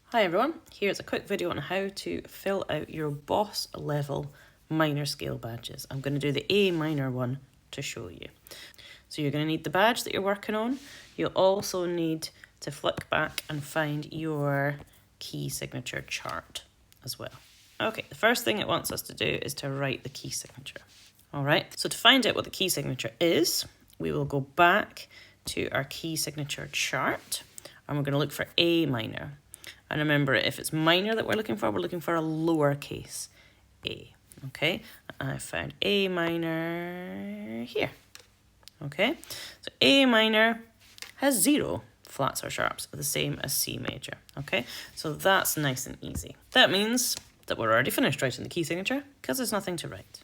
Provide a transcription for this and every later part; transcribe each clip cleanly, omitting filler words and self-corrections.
Hi everyone, here's a quick video on how to fill out your boss level minor scale badges. I'm going to do the A minor one to show you. So you're going to need the badge that you're working on. You'll also need to flick back and find your key signature chart as well. Okay, the first thing it wants us to do is to write the key signature. Alright, so to find out what the key signature is, we will go back to our key signature chart and we're going to look for A minor. And remember, if it's minor that we're looking for a lowercase a. Okay, I found A minor here. Okay, so A minor has 0 flats or sharps, the same as C major. Okay, so that's nice and easy. That means that we're already finished writing the key signature because there's nothing to write.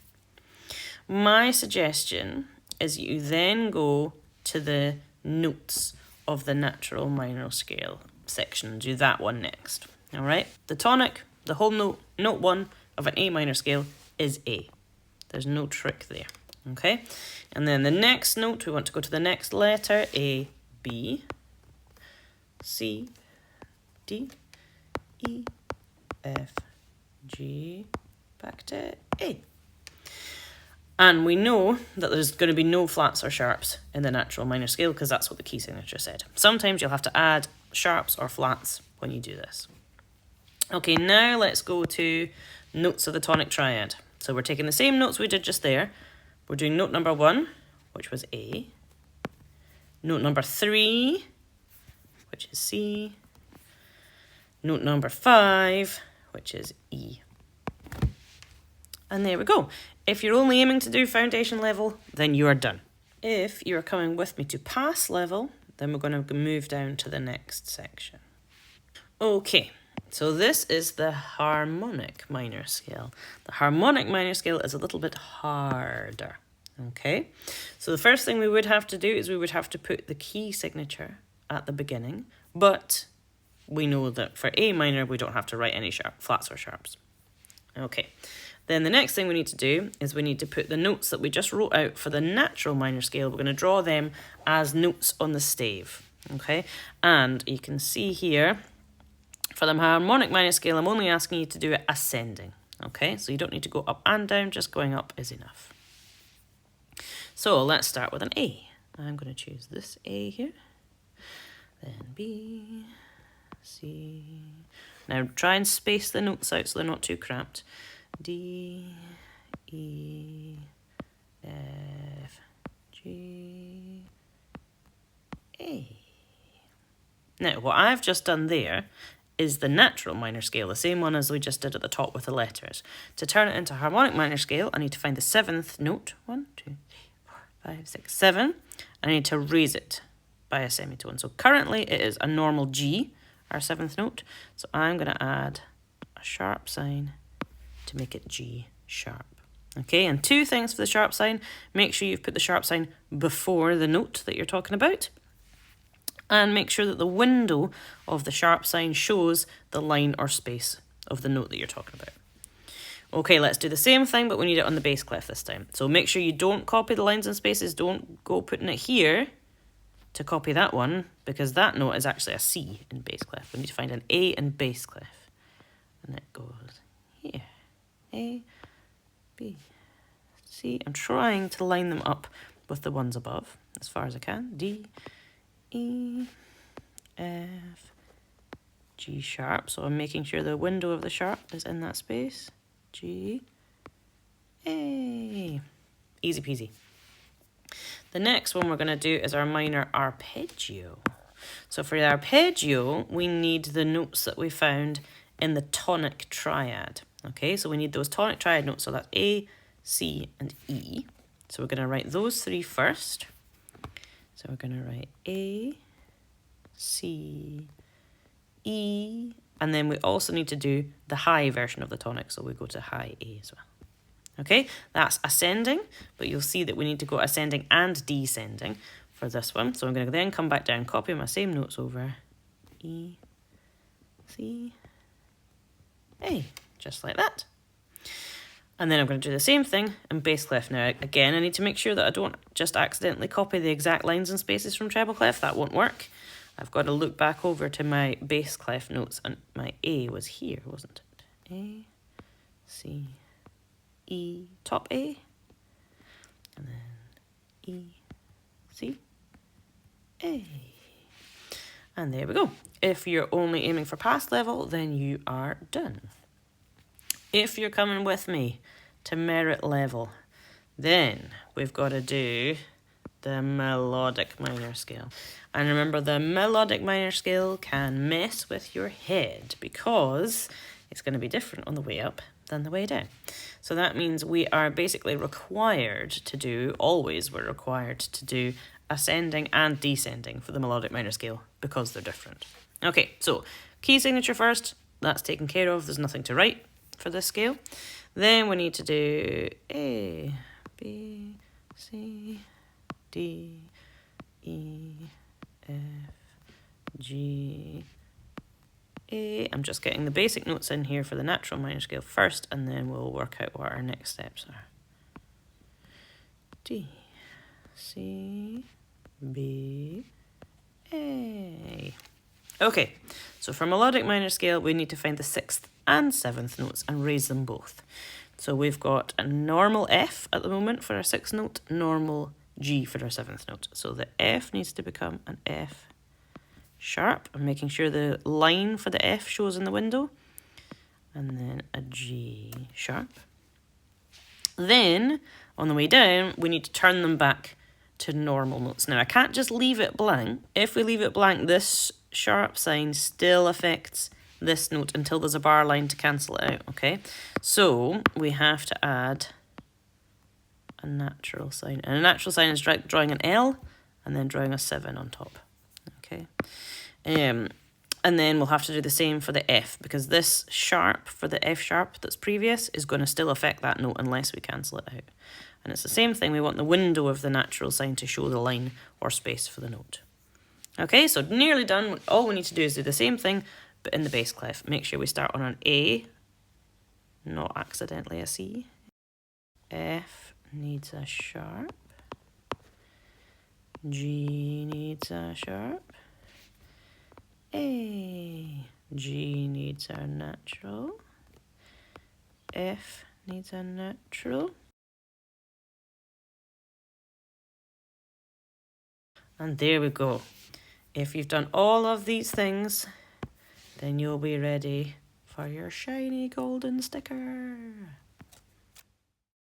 My suggestion is you then go to the notes of the natural minor scale section and do that one next. All right, the tonic, the whole note 1 of an A minor scale is A. There's no trick there. Okay, and then the next note, we want to go to the next letter, A, B, C, D, E, F, G, back to A. And we know that there's going to be no flats or sharps in the natural minor scale because that's what the key signature said. Sometimes you'll have to add sharps or flats when you do this. Okay, now let's go to notes of the tonic triad. So we're taking the same notes we did just there. We're doing note number 1, which was A. Note number 3, which is C. Note number 5, which is E. And there we go. If you're only aiming to do foundation level, then you are done. If you're coming with me to pass level, then we're going to move down to the next section. Okay, so this is the harmonic minor scale. The harmonic minor scale is a little bit harder. Okay, so the first thing we would have to do is we would have to put the key signature at the beginning, but we know that for A minor, we don't have to write any flats or sharps. Okay. Then the next thing we need to do is we need to put the notes that we just wrote out for the natural minor scale. We're going to draw them as notes on the stave. Okay, and you can see here, for the harmonic minor scale, I'm only asking you to do it ascending. Okay, so you don't need to go up and down, just going up is enough. So let's start with an A. I'm going to choose this A here. Then B, C. Now try and space the notes out so they're not too cramped. D, E, F, G, A. Now, what I've just done there is the natural minor scale, the same one as we just did at the top with the letters. To turn it into harmonic minor scale, I need to find the 7th note. 1, 2, 3, 4, 5, 6, 7. I need to raise it by a semitone. So currently it is a normal G, our 7th note. So I'm going to add a sharp sign to make it G sharp. Okay, and 2 things for the sharp sign. Make sure you've put the sharp sign before the note that you're talking about. And make sure that the window of the sharp sign shows the line or space of the note that you're talking about. Okay, let's do the same thing, but we need it on the bass clef this time. So make sure you don't copy the lines and spaces. Don't go putting it here to copy that one, because that note is actually a C in bass clef. We need to find an A in bass clef. And it goes here. A, B, C. I'm trying to line them up with the ones above as far as I can. D, E, F, G sharp. So I'm making sure the window of the sharp is in that space. G, A. Easy peasy. The next one we're going to do is our minor arpeggio. So for the arpeggio, we need the notes that we found in the tonic triad. Okay, so we need those tonic triad notes, so that's A, C, and E. So we're going to write those 3 first. So we're going to write A, C, E, and then we also need to do the high version of the tonic, so we go to high A as well. Okay, that's ascending, but you'll see that we need to go ascending and descending for this one. So I'm going to then come back down, copy my same notes over, E, C, A. Just like that. And then I'm going to do the same thing in bass clef. Now, again, I need to make sure that I don't just accidentally copy the exact lines and spaces from treble clef. That won't work. I've got to look back over to my bass clef notes, and my A was here, wasn't it? A, C, E, top A, and then E, C, A. And there we go. If you're only aiming for pass level, then you are done. If you're coming with me to merit level, then we've got to do the melodic minor scale. And remember, the melodic minor scale can mess with your head because it's going to be different on the way up than the way down. So that means we are basically required to do, always we're required to do ascending and descending for the melodic minor scale because they're different. Okay, so key signature first, that's taken care of. There's nothing to write for this scale. Then we need to do A, B, C, D, E, F, G, A. I'm just getting the basic notes in here for the natural minor scale first, and then we'll work out what our next steps are. D, C, B, A. Okay, so for melodic minor scale, we need to find the 6th and 7th notes and raise them both. So we've got a normal F at the moment for our 6th note, normal G for our 7th note. So the F needs to become an F sharp. I'm making sure the line for the F shows in the window. And then a G sharp. Then, on the way down, we need to turn them back to normal notes. Now, I can't just leave it blank. If we leave it blank, this sharp sign still affects this note until there's a bar line to cancel it out, okay? So we have to add a natural sign. And a natural sign is drawing an L and then drawing a 7 on top, okay? And then we'll have to do the same for the F because this sharp for the F sharp that's previous is going to still affect that note unless we cancel it out. And it's the same thing. We want the window of the natural sign to show the line or space for the note. Okay, so nearly done. All we need to do is do the same thing, but in the bass clef. Make sure we start on an A, not accidentally a C. F needs a sharp. G needs a sharp. A. G needs a natural. F needs a natural. And there we go. If you've done all of these things, then you'll be ready for your shiny golden sticker.